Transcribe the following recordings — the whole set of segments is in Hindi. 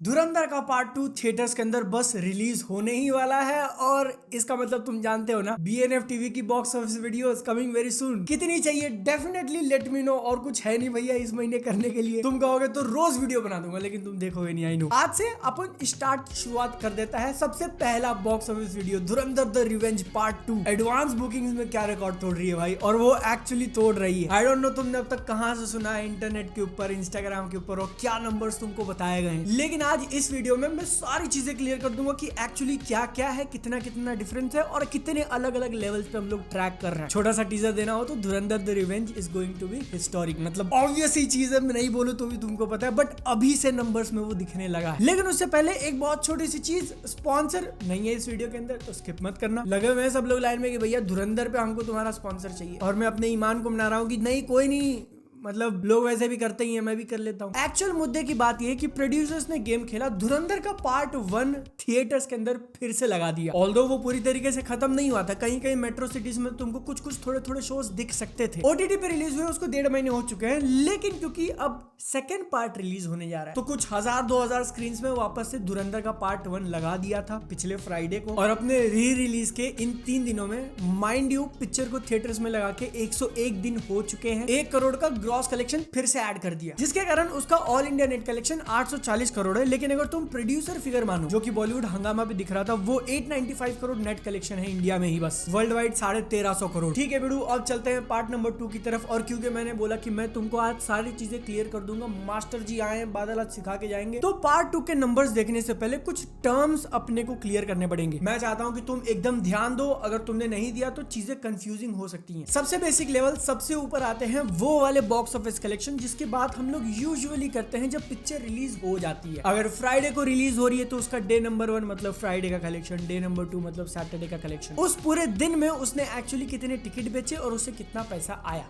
धुरंधर का पार्ट 2 थिएटर्स के अंदर बस रिलीज होने ही वाला है और इसका मतलब तुम जानते हो ना, BNF टीवी की box office video coming very soon. कितनी चाहिए डेफिनेटली लेट मी नो। और कुछ है नहीं भैया इस महीने करने के लिए, तुम कहोगे तो रोज वीडियो बना दूंगा लेकिन तुम देखोगे नहीं। I know. आज से अपन शुरुआत कर देता है। सबसे पहला box office video Dhurandhar the revenge part 2। Advance booking में क्या रिकॉर्ड तोड़ रही है भाई, और वो एक्चुअली तोड़ रही है। आई डोंट नो तुमने अब तक कहां से सुना है, इंटरनेट के ऊपर, इंस्टाग्राम के ऊपर, और क्या नंबर्स तुमको बताए गए हैं। लेकिन आज इस वीडियो में मैं सारी चीजें क्लियर कर दूंगा कि एक्चुअली क्या क्या है, कितना कितना डिफरेंस है और कितने अलग अलग लेवल्स पे हम लोग ट्रैक कर रहे हैं। छोटा सा टीजर देना हो तो Dhurandhar the revenge is going to be historic. मतलब ऑब्वियस ही चीज है, मैं नहीं बोलूं तो भी तुमको पता है, बट अभी से नंबर्स में वो दिखने लगा है। लेकिन उससे पहले एक बहुत छोटी सी चीज, स्पॉन्सर नहीं है इस वीडियो के अंदर तो स्किप मत करना। लगे हुए हैं सब लोग लाइन में कि भैया धुरंधर पे हमको तुम्हारा स्पॉन्सर चाहिए, और मैं अपने ईमान को मना रहा हूँ कि नहीं कोई नहीं, मतलब लोग वैसे भी करते ही हैं, मैं भी कर लेता हूँ। एक्चुअल मुद्दे की बात यह है कि प्रोड्यूसर्स ने गेम खेला, धुरंधर का पार्ट 1 थिएटर्स के अंदर फिर से लगा दिया। ऑल्दो वो पूरी तरीके से खत्म नहीं हुआ था, कहीं कहीं मेट्रो सिटीज में तुमको कुछ कुछ थोड़े थोड़े शोज दिख सकते थे। OTT पे रिलीज हुए उसको 1.5 महीने हो चुके हैं, लेकिन क्योंकि अब सेकेंड पार्ट रिलीज होने जा रहा है तो कुछ 1000-2000 स्क्रीन में वापस से धुरंधर का पार्ट 1 लगा दिया था पिछले फ्राइडे को। और अपने री रिलीज के इन 3 दिनों में माइंड यू पिक्चर को थिएटर्स में लगा के 101 दिन हो चुके हैं। 1 करोड़ का ग्रॉस कलेक्शन फिर से ऐड कर दिया, जिसके कारण उसका all India net collection 840 crore है। लेकिन अगर तुम प्रोड्यूसर फिगर मानो, जो कि बॉलीवुड हंगामा पे दिख रहा था, वो 895 करोड़ नेट कलेक्शन है इंडिया में ही बस। World wide 1350 crore. ठीक है बिडू, अब चलते हैं पार्ट नंबर 2 की तरफ। और क्योंकि मैंने बोला कि मैं तुमको आज सारी चीजें क्लियर कर दूंगा, मास्टर जी आए, बादल आज सिखा के जाएंगे, तो पार्ट 2 के नंबर्स देखने से पहले कुछ टर्म्स अपने को क्लियर करने पड़ेंगे। मैं चाहता हूं कि तुम एकदम ध्यान दो, अगर तुमने नहीं दिया तो चीजें कंफ्यूजिंग हो सकती हैं। सबसे बेसिक लेवल, सबसे ऊपर आते हैं वो वाले बॉक्स ऑफिस कलेक्शन जिसके बाद हम लोग यूजुअली करते हैं जब पिक्चर रिलीज हो जाती है। अगर फ्राइडे को रिलीज हो रही है तो उसका डे नंबर 1 मतलब फ्राइडे का कलेक्शन, डे नंबर 2 मतलब सैटरडे का कलेक्शन। उस पूरे दिन में उसने एक्चुअली कितने टिकट बेचे और उससे कितना पैसा आया,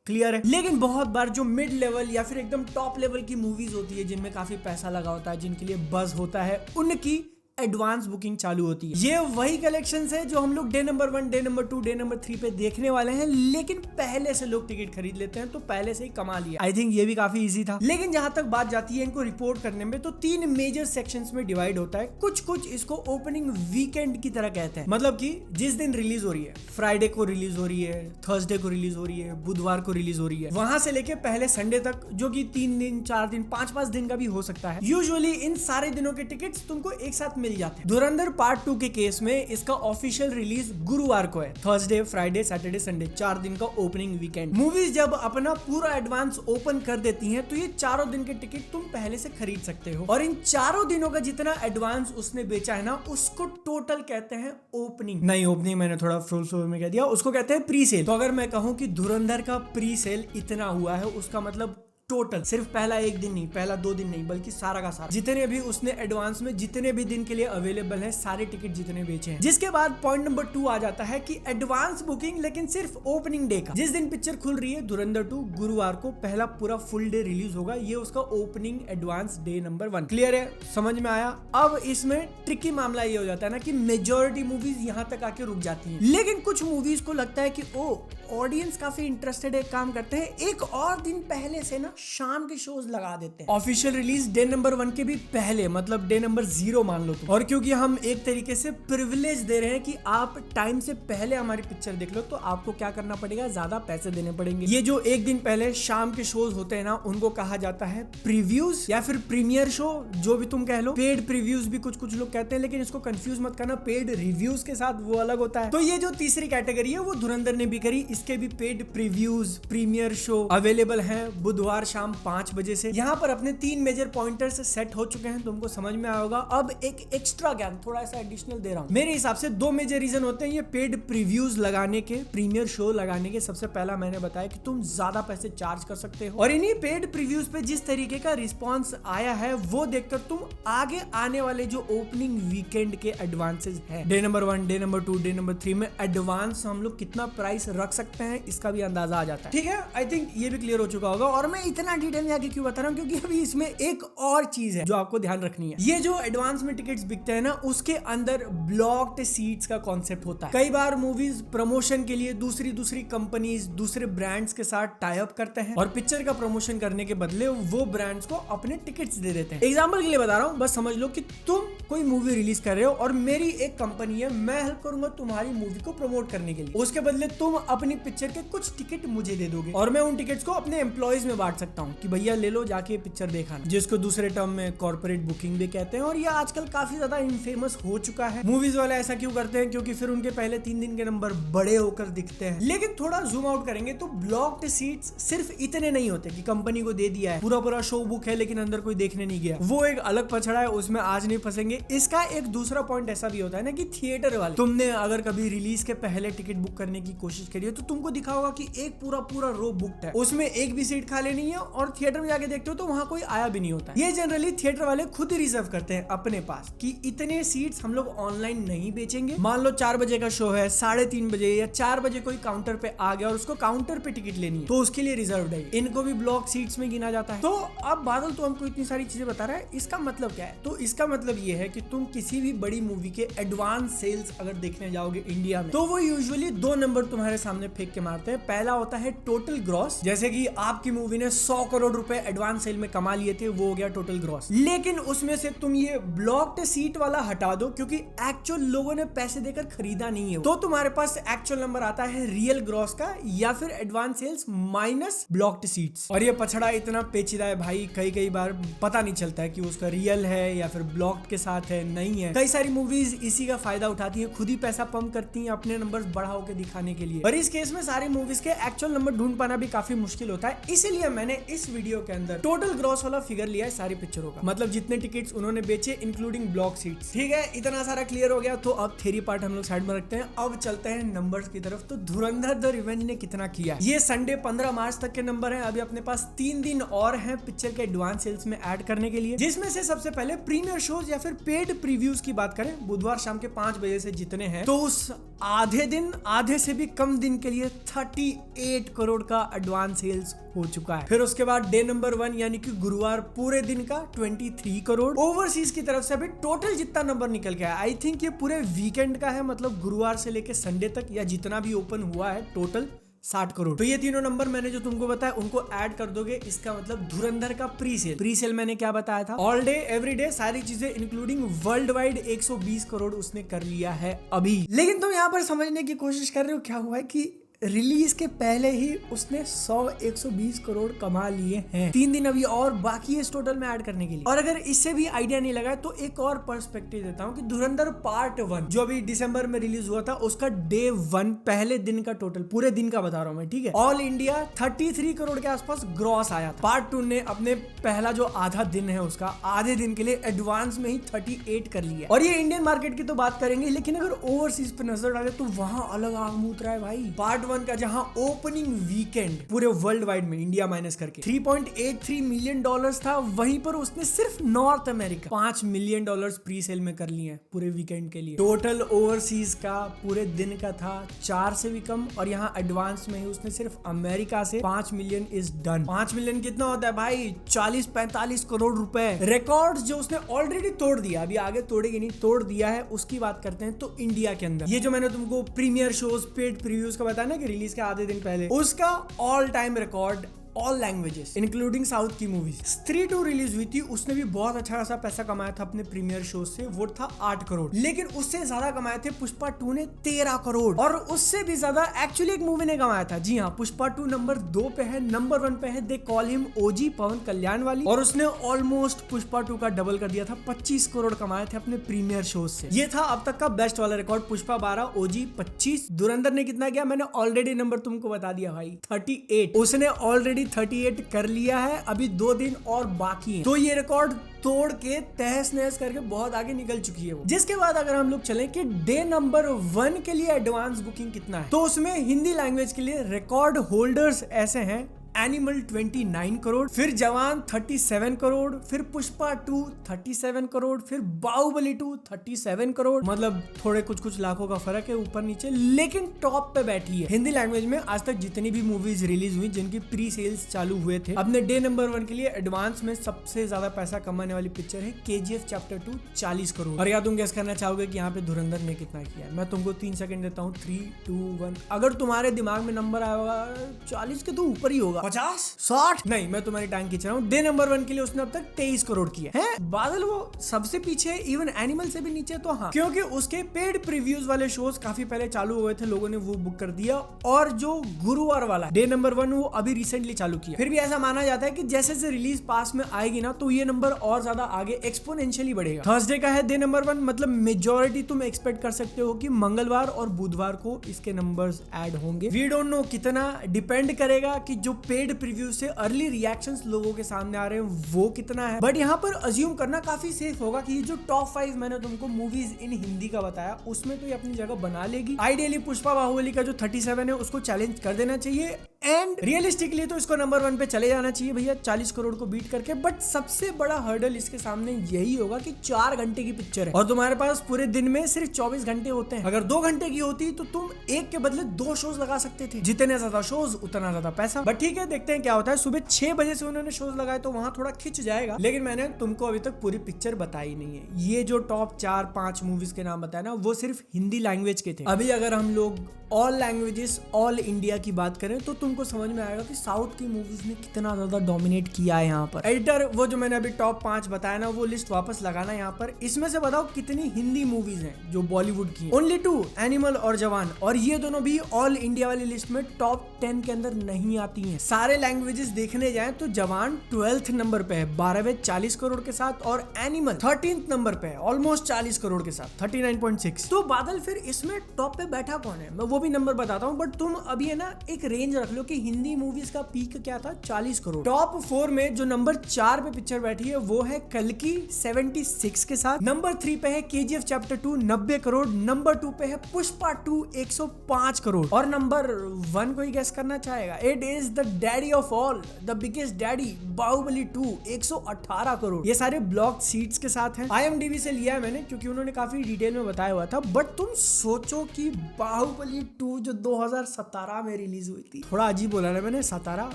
क्लियर है। लेकिन बहुत बार जो मिड लेवल या फिर एकदम टॉप लेवल की मूवीज होती है, जिनमें काफी पैसा लगा होता है, जिनके लिए बज होता है, उनकी एडवांस बुकिंग चालू होती है। ये वही कलेक्शंस है जो हम लोग day number 1, day number 2, day number 3 पे देखने वाले हैं। लेकिन पहले से लोग टिकट खरीद लेते हैं तो पहले से ही कमा लिया। आई थिंक ये भी काफी इजी था। लेकिन जहां तक बात जाती है इनको रिपोर्ट करने में, तो 3 मेजर सेक्शंस में डिवाइड होता है। कुछ इसको ओपनिंग वीकेंड की तरह कहते हैं, मतलब कि जिस दिन रिलीज हो रही है, फ्राइडे को रिलीज हो रही है, थर्सडे को रिलीज हो रही है, बुधवार को रिलीज हो रही है, वहां से लेके पहले संडे तक, जो कि 3 दिन, 4 दिन, 5-5 दिन का भी हो सकता है। यूजुअली इन सारे दिनों के टिकट्स तुमको एक साथ मिल जाते हैं। धुरंधर पार्ट 2 के केस में इसका ऑफिशियल रिलीज गुरुवार को है। थर्सडे, फ्राइडे, सैटरडे, संडे, 4 दिन का ओपनिंग वीकेंड। मूवीज जब अपना पूरा एडवांस ओपन कर देती हैं तो ये 4 दिन के टिकट तुम पहले से खरीद सकते हो, और इन 4 दिनों का जितना एडवांस उसने बेचा है ना, उसको टोटल कहते हैं ओपनिंग। नहीं, ओपनिंग मैंने थोड़ा फुल फ्लो में कह दिया, उसको कहते हैं प्री सेल। तो अगर मैं कहूं कि धुरंधर का प्री सेल इतना हुआ है, उसका मतलब टोटल सिर्फ पहला 1 दिन नहीं, पहला 2 दिन नहीं, बल्कि सारा का सारा जितने भी उसने एडवांस में जितने भी दिन के लिए अवेलेबल है, सारे टिकट जितने बेचे हैं। जिसके बाद पॉइंट नंबर 2 आ जाता है कि एडवांस बुकिंग, लेकिन सिर्फ ओपनिंग डे का। जिस दिन पिक्चर खुल रही है धुरंधर 2, गुरुवार को पहला पूरा फुल डे रिलीज होगा, ये उसका opening advance day number 1। Clear है, समझ में आया। अब इसमें ट्रिकी मामला ये हो जाता है ना कि मेजॉरिटी मूवीज यहाँ तक आके रुक जाती है, लेकिन कुछ मूवीज को लगता है कि ओ ऑडियंस काफी इंटरेस्टेड है, काम करते हैं, एक और दिन पहले से ना शाम के शोज लगा देते हैं। ऑफिशियल रिलीज डे नंबर 1 के भी पहले, मतलब डे नंबर 0 मान लो तुम। और क्योंकि हम एक तरीके से प्रिविलेज दे रहे हैं कि आप टाइम से पहले हमारी पिक्चर देख लो, तो आपको क्या करना पड़ेगा, ज्यादा पैसे देने पड़ेंगे। ये जो एक दिन पहले शाम के शोज होते हैं ना, उनको कहा जाता है प्रीव्यूज या फिर प्रीमियर शो, जो भी तुम कह लो। पेड प्रीव्यूज भी कुछ लोग कहते हैं, लेकिन इसको कंफ्यूज मत करना पेड रिव्यूज के साथ, वो अलग होता है। तो ये जो तीसरी कैटेगरी है वो धुरंधर ने भी करी। इसके भी paid previews, premiere show available हैं बुधवार शाम 5 बजे से। यहाँ पर अपने 3 मेजर पॉइंटर्स सेट हो चुके हैं, तुमको समझ में आया होगा। अब एक एक्स्ट्रा ज्ञान थोड़ा सा एडिशनल दे रहा हूँ। मेरे हिसाब से 2 मेजर रीजन होते हैं ये पेड प्रीव्यूज लगाने के, प्रीमियर शो लगाने के। सबसे पहला मैंने बताया कि तुम ज्यादा पैसे चार्ज कर सकते हो, और इन्हीं पेड प्रीव्यूज पे जिस तरीके का रिस्पॉन्स आया है वो देखकर तुम आगे आने वाले जो ओपनिंग वीकेंड के एडवांसेस है, day number 1, day number 2, day number 3 में एडवांस हम लोग कितना प्राइस रख सकते हैं, इसका भी अंदाजा आ जाता है। ठीक है, आई थिंक ये भी क्लियर हो चुका होगा। और मैं इतना डिटेल में आगे क्यों बता रहा हूँ, क्योंकि अभी इसमें एक और चीज है जो आपको ध्यान रखनी है। ये जो एडवांस में टिकट्स बिकते हैं ना, उसके अंदर ब्लॉक्ड सीट्स का कॉन्सेप्ट होता है। कई बार मूवीज प्रमोशन के लिए दूसरी कंपनीज, दूसरे ब्रांड्स के साथ टाई अप करते हैं और पिक्चर का प्रमोशन करने के बदले वो ब्रांड्स को अपने टिकट्स दे देते हैं। एग्जांपल के लिए बता रहा हूँ, बस समझ लो कि तुम कोई मूवी रिलीज कर रहे हो और मेरी एक कंपनी है, मैं हेल्प करूंगा तुम्हारी मूवी को प्रमोट करने के लिए। उसके बदले तुम अपनी पिक्चर के कुछ टिकट मुझे दे दोगे और मैं उन टिकट्स को अपने एम्प्लॉइज में बांट सकता हूँ कि भैया ले लो, जाके पिक्चर देखा, जिसको दूसरे टर्म में कॉर्पोरेट बुकिंग भी कहते हैं। और ये आजकल काफी ज्यादा इनफेमस हो चुका है। मूवीज वाले ऐसा क्यों करते हैं? क्योंकि फिर उनके पहले 3 दिन के नंबर बड़े होकर दिखते हैं। लेकिन थोड़ा जूम आउट करेंगे तो ब्लॉक्ड सीट्स सिर्फ इतने नहीं होते कि कंपनी को दे दिया है, पूरा शो बुक है लेकिन अंदर कोई देखने नहीं गया, वो एक अलग पछड़ा है, उसमें आज नहीं फंसेंगे। इसका एक दूसरा पॉइंट ऐसा भी होता है ना कि थिएटर वाले, तुमने अगर कभी रिलीज के पहले टिकट बुक करने की कोशिश करी है तो तुमको दिखा होगा कि एक पूरा रो बुक्ड है, उसमें एक भी सीट खाली नहीं है, और थिएटर में जाके देखते हो तो वहां कोई आया भी नहीं होता है। ये जनरली थिएटर वाले खुद ही रिजर्व करते हैं अपने पास कि इतने सीट्स हम लोग ऑनलाइन नहीं बेचेंगे। मान लो 4 बजे का शो है, 3:30 बजे या 4 बजे कोई काउंटर पे आ गया और उसको काउंटर पे टिकट लेनी है तो उसके लिए रिजर्व है, इनको भी ब्लॉक सीट्स में गिना जाता है। तो अब बादल तो हमको इतनी सारी चीजें बता रहा है, इसका मतलब क्या है? तो इसका मतलब ये है कि तुम किसी भी बड़ी मूवी के एडवांस सेल्स अगर देखने जाओगे इंडिया में, तो वो यूजुअली 2 नंबर तुम्हारे सामने फेंक के मारते हैं। पहला होता है टोटल ग्रॉस, जैसे कि आपकी मूवी ने 100 करोड़ रुपए एडवांस सेल में कमा लिए थे, वो हो गया टोटल ग्रॉस। लेकिन उसमें से तुम ये ब्लॉक्ड सीट वाला हटा दो क्योंकि एक्चुअल लोगों ने पैसे देकर खरीदा नहीं है, तो तुम्हारे पास एक्चुअल नंबर आता है रियल ग्रॉस का या फिर advance sales minus blocked seats. और ये पछड़ा इतना पेचीदा है भाई, कई बार पता नहीं चलता है कि उसका रियल है या फिर ब्लॉक्ड के साथ है, नहीं है। कई सारी मूवीज इसी का फायदा उठाती है, खुद ही पैसा पंप करती हैं अपने नंबर्स बढ़ाओ के दिखाने के लिए। और इस केस में सारी मूवीज के एक्चुअल नंबर ढूंढ पाना भी काफी मुश्किल होता है, इसीलिए मैंने इस वीडियो के अंदर टोटल ग्रॉस वाला फिगर लिया है सारी पिक्चरों का, मतलब जितने टिकट्स उन्होंने बेचे इंक्लूडिंग ब्लॉक सीट्स। ठीक है, इतना सारा क्लियर हो गया, तो अब थ्योरी पार्ट हम लोग साइड में रखते हैं, अब चलते हैं नंबर्स की तरफ। तो धुरंधर द रिवेंज ने कितना किया? ये संडे 15 मार्च तक के नंबर है। अभी अपने पास 3 दिन और हैं पिक्चर के एडवांस सेल्स में ऐड करने के लिए, जिसमें से सबसे पहले प्रीमियर शोज या फिर पेड प्रीव्यूज की बात करें, बुधवार शाम के 5 बजे से जितने हैं, तो उस आधे से भी कम दिन के लिए 38 करोड़ का एडवांस सेल्स हो चुका है। फिर उसके बाद डे नंबर 1 यानी कि गुरुवार पूरे दिन का 23 करोड़। ओवरसीज की तरफ से अभी टोटल जितना नंबर निकल गया है, आई थिंक ये पूरे वीकेंड का है, मतलब गुरुवार से लेके संडे तक या जितना भी ओपन हुआ है टोटल 60 करोड़। तो ये तीनों नंबर मैंने जो तुमको बताया उनको ऐड कर दोगे, इसका मतलब धुरंधर का प्री सेल मैंने क्या बताया था, ऑल डे एवरी डे सारी चीजें इंक्लूडिंग वर्ल्ड वाइड 120 करोड़ उसने कर लिया है अभी। लेकिन तुम यहाँ पर समझने की कोशिश कर रहे हो क्या हुआ है कि रिलीज के पहले ही उसने 120 करोड़ कमा लिए हैं। 3 दिन अभी और बाकी है इस टोटल में ऐड करने के लिए। और अगर इससे भी आइडिया नहीं लगा तो एक और पर्सपेक्टिव देता हूँ कि धुरंधर पार्ट 1 जो अभी दिसंबर में रिलीज हुआ था, उसका डे 1 पहले दिन का टोटल, पूरे दिन का बता रहा हूँ मैं, ठीक है, ऑल इंडिया 33 करोड़ के आसपास ग्रॉस आया था। पार्ट 2 ने अपने पहला जो आधा दिन है उसका आधे दिन के लिए एडवांस में ही 38 कर लिया। और ये इंडियन मार्केट की तो बात करेंगे, लेकिन अगर ओवरसीज पे नजर डाले तो वहां अलग आग मूत रहा है भाई। पार्ट 1 का जहां ओपनिंग वीकेंड पूरे वर्ल्ड वाइड में इंडिया माइनस करके $3.83 मिलियन था, वहीं पर उसने सिर्फ north America $5 million pre sale में कर लिए हैं पूरे वीकेंड के लिए। टोटल ओवरसीज का पूरे दिन का था 4 से भी कम, और यहाँ एडवांस में ही उसने सिर्फ अमेरिका से 5 मिलियन इज डन। 5 मिलियन कितना होता है भाई? 40-45 करोड़ रुपए। रिकॉर्ड जो उसने ऑलरेडी तोड़ दिया, अभी आगे तोड़ेगी नहीं, तोड़ दिया है, उसकी बात करते हैं। तो इंडिया के अंदर ये जो मैंने तुमको प्रीमियर शोज पेड प्रीव्यूज का बताया ना कि रिलीज के आधे दिन पहले, उसका all time record all languages including south की मूवीज। स्त्री 2 रिलीज हुई थी, उसने भी बहुत अच्छा खासा पैसा कमाया था अपने प्रीमियर शो से, वो था 8 करोड़। लेकिन उससे ज्यादा कमाए थे पुष्पा 2 ने 13 करोड़, और उससे भी ज्यादा एक्चुअली एक मूवी ने कमाया था। जी हाँ, पुष्पा 2 नंबर 2 पे है, नंबर 1 पे है दे कॉल हिम ओजी पवन कल्याण वाली, और उसने ऑलमोस्ट पुष्पा 2 का डबल कर दिया था, 25 करोड़ कमाए थे अपने प्रीमियर शो से। ये था अब तक का बेस्ट वाला रिकॉर्ड। पुष्पा 12, ओजी 25। धुरंधर ने कितना किया? मैंने ऑलरेडी नंबर तुमको बता दिया भाई, 38। उसने ऑलरेडी 38 कर लिया है, अभी 2 दिन और बाकी है, तो ये रिकॉर्ड तोड़ के तहस नहस करके बहुत आगे निकल चुकी है वो। जिसके बाद अगर हम लोग चलें कि डे नंबर 1 के लिए एडवांस बुकिंग कितना है, तो उसमें हिंदी लैंग्वेज के लिए रिकॉर्ड होल्डर्स ऐसे हैं एनिमल 29 करोड़, फिर जवान 37 करोड़, फिर पुष्पा 2 37 करोड़, फिर बाहुबली 2 37 करोड़। मतलब थोड़े कुछ लाखों का फर्क है ऊपर नीचे, लेकिन टॉप पे बैठी है। हिंदी लैंग्वेज में आज तक जितनी भी मूवीज रिलीज हुई जिनकी प्री सेल्स चालू हुए थे, अपने डे नंबर 1 के लिए एडवांस में सबसे ज्यादा पैसा कमाने वाली पिक्चर है KGF चैप्टर 2 40 करोड़। और या तुम गेस करना चाहोगे कि यहाँ पे धुरंधर ने कितना किया? मैं तुमको 3 सेकंड देता हूँ, 3 2 1। अगर तुम्हारे दिमाग में नंबर आया होगा 40 के तो ऊपर ही होगा, 50 60 नहीं, मैं तुम्हारी टांग खींच रहा हूँ। डे नंबर 1 के लिए उसने अब तक 23 करोड़ किया है। बादल वो सबसे पीछे, इवन एनिमल से भी नीचे तो हाँ, क्योंकि उसके पेड प्रीव्यूज वाले शोज काफी पहले चालू हुए थे, लोगों ने वो बुक कर दिया। और जो गुरुवार वाला डे नंबर 1 वो अभी रिसेंटली चालू किया। फिर भी ऐसा माना जाता है कि जैसे जैसे रिलीज पास में आएगी ना, तो ये नंबर और ज्यादा आगे एक्सपोनेंशियली बढ़ेगा। थर्सडे का है डे नंबर 1, मतलब मेजॉरिटी तुम एक्सपेक्ट कर सकते हो कि मंगलवार और बुधवार को इसके नंबर्स ऐड होंगे। वी डोंट नो कितना, डिपेंड करेगा कि जो पेड प्रीव्यू से अर्ली रिएक्शंस लोगों के सामने आ रहे हैं वो कितना है। बट यहाँ पर अज्यूम करना काफी सेफ होगा कि ये जो टॉप 5 मैंने तुमको मूवीज इन हिंदी का बताया, उसमें तो ये अपनी जगह बना लेगी। आइडियली पुष्पा बाहुबली का जो 37 है उसको चैलेंज कर देना चाहिए, एंड रियलिस्टिकली तो इसको नंबर 1 पे चले जाना चाहिए भैया 40 करोड़ को बीट करके। बट सबसे बड़ा हर्डल इसके सामने यही होगा कि 4 घंटे की पिक्चर है और तुम्हारे पास पूरे दिन में सिर्फ 24 घंटे होते हैं। अगर 2 घंटे की होती तो तुम एक के बदले 2 शोज लगा सकते थे। जितने ज्यादा शोज उतना ज्यादा पैसा। बट ठीक है, देखते हैं क्या होता है। सुबह 6 बजे से उन्होंने शोज लगाए तो वहां थोड़ा खिंच जाएगा, लेकिन मैंने तुमको अभी तक पूरी पिक्चर बताई नहीं है। ये जो टॉप 4-5 मूवीज के नाम बताया ना, वो सिर्फ हिंदी लैंग्वेज के थे। अभी अगर हम लोग ऑल लैंग्वेजेस, ऑल इंडिया की बात करें तो तुमको समझ में आएगा कि साउथ की मूवीज ने कितना ज्यादा डोमिनेट किया है यहाँ पर। एडिटर, वो जो मैंने अभी टॉप 5 बताया ना, वो लिस्ट वापस लगाना यहाँ पर। इसमें से बताओ कितनी हिंदी मूवीज हैं जो बॉलीवुड की? ओनली 2, एनिमल और जवान। और ये दोनों भी ऑल इंडिया वाली लिस्ट में टॉप 10 के अंदर नहीं आती हैं। सारे लैंग्वेजेस देखने जाएं तो जवान 12th नंबर पे है 12वें 40 करोड़ के साथ, और एनिमल 13th नंबर पे है ऑलमोस्ट 40 करोड़ के साथ 39.6। तो बादल फिर इसमें टॉप पे बैठा कौन है? मैं वो भी नंबर बताता हूँ, बट तुम अभी है ना एक रेंज रख लो कि हिंदी मूवीज का पीक क्या था, 40 करोड़। टॉप 4 में जो नंबर 4 पे पिक्चर बैठी है वो है कल्कि 76 के साथ। नंबर 3 पे है KGF चैप्टर 2 90 करोड़। नंबर 2 पे है पुष्पा 2 105 करोड़। और नंबर 1 को ही गेस करना चाहेगा? It is the daddy of all, the biggest daddy, Baahubali 2 118 crore. ये सारे ब्लॉक सीट्स के साथ हैं। IMDb से लिया है मैंने क्योंकि उन्होंने काफी डिटेल में बताया हुआ था। बट तुम सोचो कि बाहुबली 2 जो 2017 में रिलीज हुई थी, थोड़ा अजीब बोला ना मैंने 17,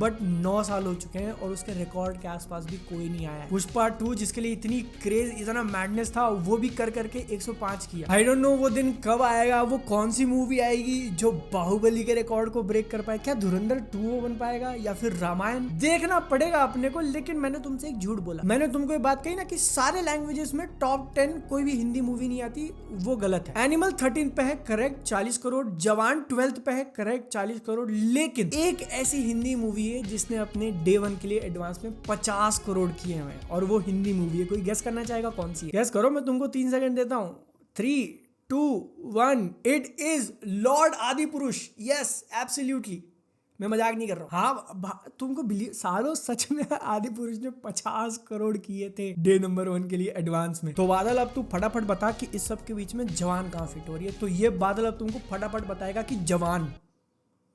बट 9 साल हो चुके हैं और उसके रिकॉर्ड के आसपास भी कोई नहीं आया है। पुष्पा 2 जिसके लिए इतनी क्रेज, इतना मैडनेस था, वो भी कर करके 105 किया। आई डोंट नो वो दिन कब आएगा, वो कौन सी मूवी आएगी जो बाहुबली के रिकॉर्ड को ब्रेक कर पाए। क्या धुरंधर 2 बन पाएगा या फिर रामायण? देखना पड़ेगा अपने को। लेकिन मैंने तुमसे एक झूठ बोला, मैंने तुमको ये बात कही ना कि सारे लैंग्वेजेस में टॉप 10 कोई भी हिंदी मूवी नहीं आती, वो गलत है। एनिमल 13 पे है करेक्ट 40 करोड़, जवान 12th पे है करेक्ट 40 करोड़। लेकिन एक ऐसी हिंदी मूवी है जिसने अपने डे 1 के लिए एडवांस में 50 करोड़ किए हैं, और वो हिंदी मूवी है। कोई गेस करना चाहेगा कौन सी है? गेस करो, मैं तुमको 3 सेकंड देता हूँ। 3 2 1। इट इज लॉर्ड आदि पुरुष। यस, एब्सोल्युटली, मैं मजाक नहीं कर रहा हूँ। हाँ, तुमको सालों सच में आदि पुरुष ने 50 करोड़ किए थे डे नंबर 1 के लिए एडवांस में। तो बादल अब तू फटाफट बता कि इस सब के बीच में जवान कहाँ फिट हो रही है। तो ये बादल अब तुमको फटाफट बताएगा कि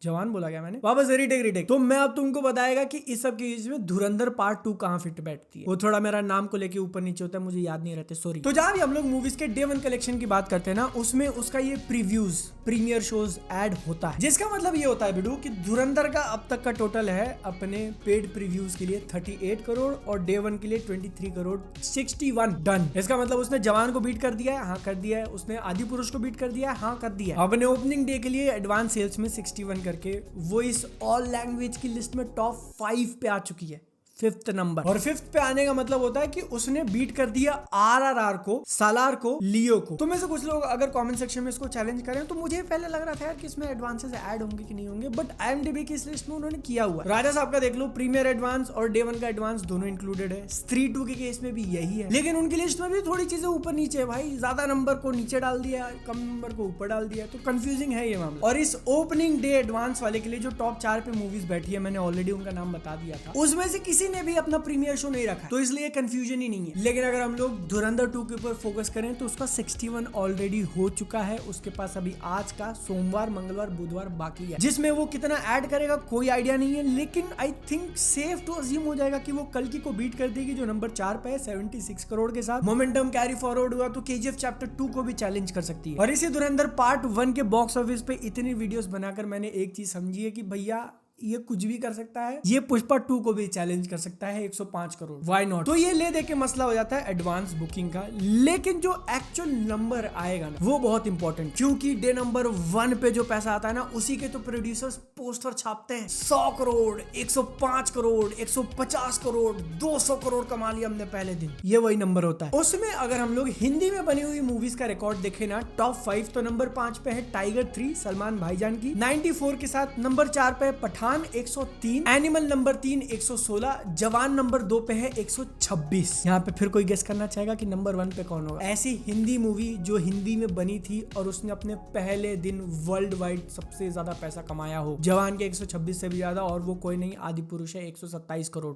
जवान बोला क्या मैंने? वापस रीटेक। तो मैं अब तुमको बताएगा कि इस सब के बीच में धुरंधर पार्ट 2 कहाँ फिट बैठती है। वो थोड़ा मेरा नाम को लेके ऊपर नीचे होता है, मुझे याद नहीं रहते, सॉरी। तो जहां भी हम लोग मूवीज के डे 1 कलेक्शन की बात करते हैं ना, उसमें उसका ये प्रीव्यूज, प्रीमियर शोज ऐड होता है, जिसका मतलब ये होता है बिडू कि धुरंधर का अब तक का टोटल है अपने पेड प्रीव्यूज के लिए 38 करोड़ और डे 1 के लिए 23 करोड़ 61 डन। इसका मतलब उसने जवान को बीट कर दिया है, हाँ कर दिया है। उसने आदि पुरुष को बीट कर दिया है, हाँ कर दिया है। अपने ओपनिंग डे के लिए एडवांस सेल्स में 61 करके वो इस ऑल लैंग्वेज की लिस्ट में टॉप 5 पे आ चुकी है, 5th नंबर। और 5th पे आने का मतलब होता है कि उसने बीट कर दिया RRR को, सालार को, लियो को। तुम में से कुछ लोग अगर कमेंट सेक्शन में इसको चैलेंज करें तो मुझे पहले लग रहा था यार कि इसमें एडवांसेस ऐड होंगे कि नहीं होंगे, बट IMDb की इस लिस्ट में उन्होंने किया हुआ है। राजा साहब का देख लो, प्रीमियर एडवांस और डे 1 का एडवांस दोनों इंक्लूडेड है। स्त्री 2 के केस में भी यही है, लेकिन उनकी लिस्ट में भी थोड़ी चीजें ऊपर नीचे है भाई। ज्यादा नंबर को नीचे डाल दिया, कम नंबर को ऊपर डाल दिया, तो कंफ्यूजिंग है ये मामला। और इस ओपनिंग डे एडवांस वाले के लिए जो टॉप 4 पे मूवीज बैठी है, मैंने ऑलरेडी उनका नाम बता दिया था, उसमें से किसी किसी ने भी अपना प्रीमियर शो नहीं रखा, तो इसलिए कंफ्यूजन ही नहीं है। लेकिन अगर हम लोग धुरंधर 2 के ऊपर फोकस करें तो उसका 61 ऑलरेडी हो चुका है। उसके पास अभी आज का सोमवार, मंगलवार, बुधवार बाकी है, जिसमें वो कितना ऐड करेगा कोई आइडिया नहीं है। लेकिन I think safe to assume हो जाएगा कि वो कल की को बीट कर देगी जो नंबर 4 पे है 76 करोड़ के साथ। मोमेंटम कैरी फॉरवर्ड हुआ तो केजीएफ चैप्टर 2 को भी चैलेंज कर सकती है। और इसी धुरंधर पार्ट 1 के बॉक्स ऑफिस पे इतनी वीडियोस बनाकर मैंने एक चीज समझी है कि भैया ये कुछ भी कर सकता है, ये पुष्पा 2 को भी चैलेंज कर सकता है 105 करोड़, व्हाई नॉट। तो ये ले दे के मसला हो जाता है एडवांस बुकिंग का। लेकिन जो एक्चुअल नंबर आएगा ना वो बहुत इंपॉर्टेंट, क्योंकि डे नंबर 1 पे जो पैसा आता है ना उसी के तो प्रोड्यूसर्स पोस्टर छापते हैं। 100 करोड़, 105 करोड़, 150 करोड़, 200 करोड़ कमा लिया हमने पहले दिन, ये वही नंबर होता है। उसमें अगर हम लोग हिंदी में बनी हुई मूवीज का रिकॉर्ड देखें ना, टॉप 5 तो नंबर 5 पे है टाइगर 3 सलमान भाईजान की 94 के साथ। नंबर 4 पे पठान 103, एनिमल नंबर 3 116, जवान नंबर 2 पे है 126। यहाँ पे फिर कोई गेस करना चाहेगा कि नंबर 1 पे कौन होगा? ऐसी हिंदी मूवी जो हिंदी में बनी थी और उसने अपने पहले दिन वर्ल्ड वाइड सबसे ज्यादा पैसा कमाया हो। जवान के 126 से भी ज्यादा, और वो कोई नहीं, आदि पुरुष है 127 करोड़।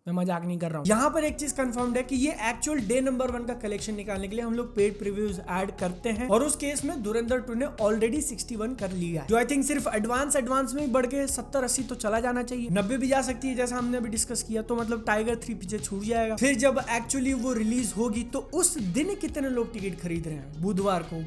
मैं मजाक नहीं कर रहा हूँ। यहाँ पर एक चीज कंफर्म्ड है कि ये एक्चुअल डे नंबर 1 का कलेक्शन निकालने के लिए हम लोग पेड प्रीव्यूज ऐड करते हैं, और उस केस में धुरंधर 2 ने ऑलरेडी 61 कर लिया है, जो आई थिंक सिर्फ एडवांस में बढ़ के 70-80 तो चला जाना चाहिए, 90 भी जा सकती है जैसा हमने अभी डिस्कस किया। तो मतलब टाइगर 3 पीछे छूट जाएगा। फिर जब एक्चुअली वो रिलीज होगी तो उस दिन कितने लोग टिकट खरीद रहे हैं? बुधवार को,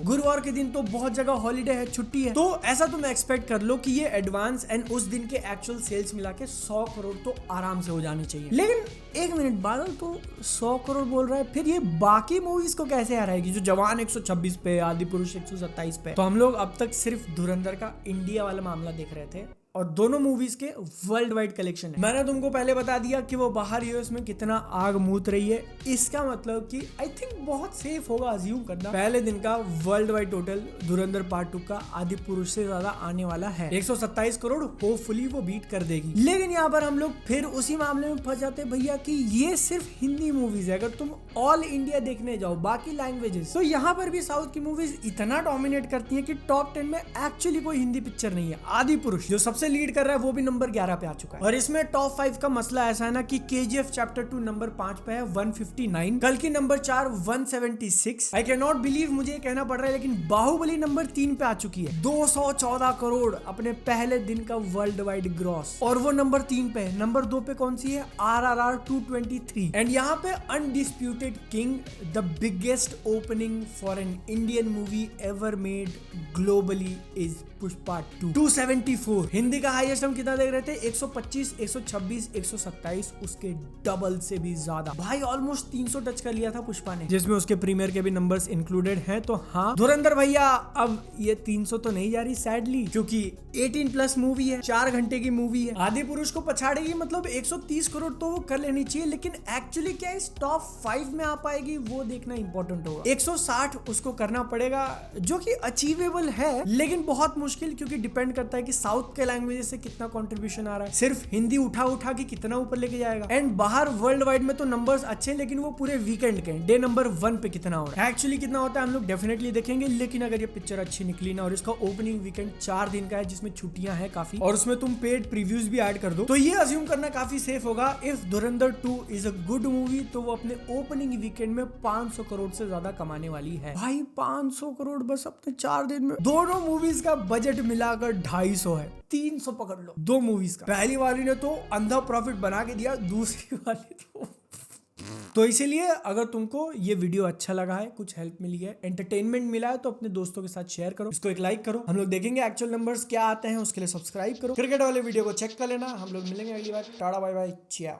गुरुवार के दिन तो बहुत जगह हॉलीडे है, छुट्टी है। तो ऐसा तुम एक्सपेक्ट कर लो कि ये एडवांस एंड उस दिन के एक्चुअल सेल्स मिला के 100 करोड़ तो आराम से जानी चाहिए। लेकिन एक मिनट, बादल तो 100 करोड़ बोल रहा है, फिर ये बाकी मूवीज को कैसे आ रहेगी? जो जवान 126 पे, आदि पुरुष 127 पे। तो हम लोग अब तक सिर्फ धुरंधर का इंडिया वाला मामला देख रहे थे, और दोनों मूवीज के वर्ल्ड वाइड कलेक्शन है। मैंने तुमको पहले बता दिया कि वो बाहर यूएस में कितना आग मूत रही है। इसका मतलब कि आई थिंक बहुत सेफ होगा अज्यूम करना पहले दिन का वर्ल्ड वाइड टोटल धुरंधर पार्ट 2 का आदि पुरुष से ज्यादा आने वाला है। 127 करोड़ होपफुली वो बीट कर देगी। लेकिन यहाँ पर हम लोग फिर उसी मामले में फंस जाते हैं भैया कि ये सिर्फ हिंदी मूवीज है। अगर तुम ऑल इंडिया देखने जाओ बाकी लैंग्वेजेस, तो यहाँ पर भी साउथ की मूवीज इतना डोमिनेट करती है कि टॉप 10 में एक्चुअली कोई हिंदी पिक्चर नहीं है। आदि पुरुष जो सबसे लीड कर रहा है वो भी नंबर 11 पे आ चुका है। और इसमें टॉप 5 का मसला ऐसा है ना कि केजीएफ चैप्टर 2 नंबर 5 पे है 159, कल की number 4 176। I can not believe मुझे कहना पड़ रहा है, लेकिन बाहुबली नंबर 3 पे आ चुकी है 214 करोड़ अपने पहले दिन का वर्ल्ड वाइड ग्रॉस, और वो नंबर 3 पे है। नंबर 2 पे कौन सी है? RRR 223। एंड यहाँ पे undisputed king, the biggest opening for an Indian movie ever made globally is Pushpa 2 274। Hindi का हाईएस्ट हम कितना देख रहे थे? 125, 126, 127, उसके डबल से भी ज्यादा। भाई ऑलमोस्ट 300 टच कर लिया था पुष्पा ने, जिसमें उसके प्रीमियर के भी नंबर्स इंक्लूडेड हैं। तो हाँ धुरंधर भैया अब ये 300 तो नहीं जा रही सैडली, क्योंकि 18+ मूवी है, 4 घंटे की मूवी है। आदि पुरुष को पछाड़ेगी, मतलब 130 करोड़ तो वो कर लेनी चाहिए। लेकिन एक्चुअली क्या इस टॉप 5 में आ पाएगी वो देखना इंपॉर्टेंट होगा। 160 उसको करना पड़ेगा, जो कि अचीवेबल है, लेकिन बहुत मुश्किल, क्योंकि डिपेंड करता है कि साउथ के लैंग्वेज से कितना कंट्रीब्यूशन आ रहा है। सिर्फ हिंदी उठा के कितना ऊपर लेके जाएगा। एंड बाहर वर्ल्ड वाइड में तो नंबर्स अच्छे, लेकिन वो पूरे वीकेंड के डे नंबर 1 पे कितना हो रहा है, एक्चुअली कितना होता है हम लोग डेफिनेटली देखेंगे। लेकिन अगर ये पिक्चर अच्छी निकली ना, और इसका ओपनिंग वीकेंड 4 दिन का है जिसमें छुट्टियां हैं काफी, और उसमें तुम पेड प्रीव्यूज भी ऐड कर दो, तो ये अज्यूम करना काफी सेफ होगा if Dhurandhar 2 is a good movie, तो वो अपने ओपनिंग वीकेंड में 500 करोड़ से ज्यादा कमाने वाली है। भाई 500 करोड़ बस अपने 4 दिन में। दोनों मूवीज का बजट मिलाकर 250 है, 300 पकड़ लो 2 मूवीज का। पहली वाली ने तो अंधा प्रॉफिट बना के दिया, दूसरी वाली तो इसीलिए अगर तुमको ये वीडियो अच्छा लगा है, कुछ हेल्प मिली है, एंटरटेनमेंट मिला है, तो अपने दोस्तों के साथ शेयर करो, इसको एक लाइक करो। हम लोग देखेंगे एक्चुअल नंबर्स क्या आते हैं, उसके लिए सब्सक्राइब करो। क्रिकेट वाले वीडियो को चेक कर लेना। हम लोग मिलेंगे अगली बार। Tata bye bye, chia.